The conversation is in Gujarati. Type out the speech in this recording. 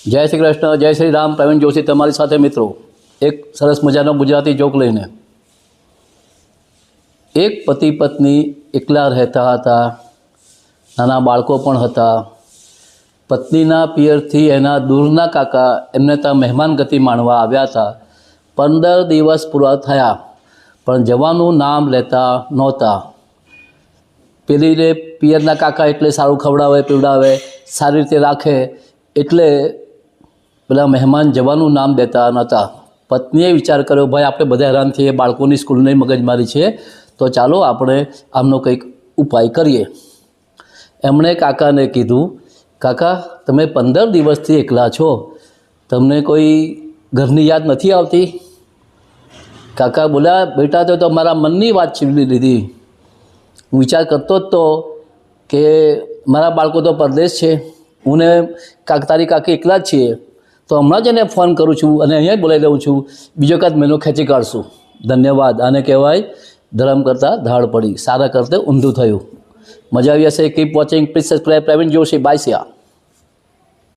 જય શ્રી કૃષ્ણ, જય શ્રી રામ. પ્રવીણ જોશી તમારી સાથે મિત્રો, એક સરસ મજાનો ગુજરાતી જોક લઈને. એક પતિ પત્ની એકલા રહેતા હતા. નાના બાળકો પણ હતા. પત્નીના પિયરથી એના દૂરના કાકા એમને ત્યાં મહેમાન ગતિ માણવા આવ્યા હતા. 15 દિવસ પૂરા થયા પણ જવાનું નામ લેતા નહોતા. પેલીને પિયરના કાકા એટલે સારું ખવડાવે પીવડાવે, સારી રીતે રાખે, એટલે પેલા મહેમાન જવાનું નામ દેતા નહોતા. પત્નીએ વિચાર કર્યો, ભાઈ આપણે બધા હેરાન થઈએ, બાળકોની સ્કૂલની મગજમારી છે, તો ચાલો આપણે આમનો કંઈક ઉપાય કરીએ. એમણે કાકાને કીધું, કાકા તમે 15 દિવસથી એકલા છો, તમને કોઈ ઘરની યાદ નથી આવતી? કાકા બોલ્યા, બેટા તો મારા મનની વાત છીનવી લીધી. હું વિચાર કરતો જ તો કે મારા બાળકો તો પરદેશ છે, હું ને તારી કાકી એકલા જ છીએ, તો હમણાં જ એને ફોન કરું છું અને અહીંયા બોલાવી દઉં છું, બીજો કાંત મહિનો ખેંચી કાઢશું. ધન્યવાદ. આને કહેવાય ધર્મ કરતાં ધાડ પડી, સારા કરતાં ઊંધું થયું. મજા આવી હશે. Keep watching, please subscribe Praveen Joshi. Bye Siya.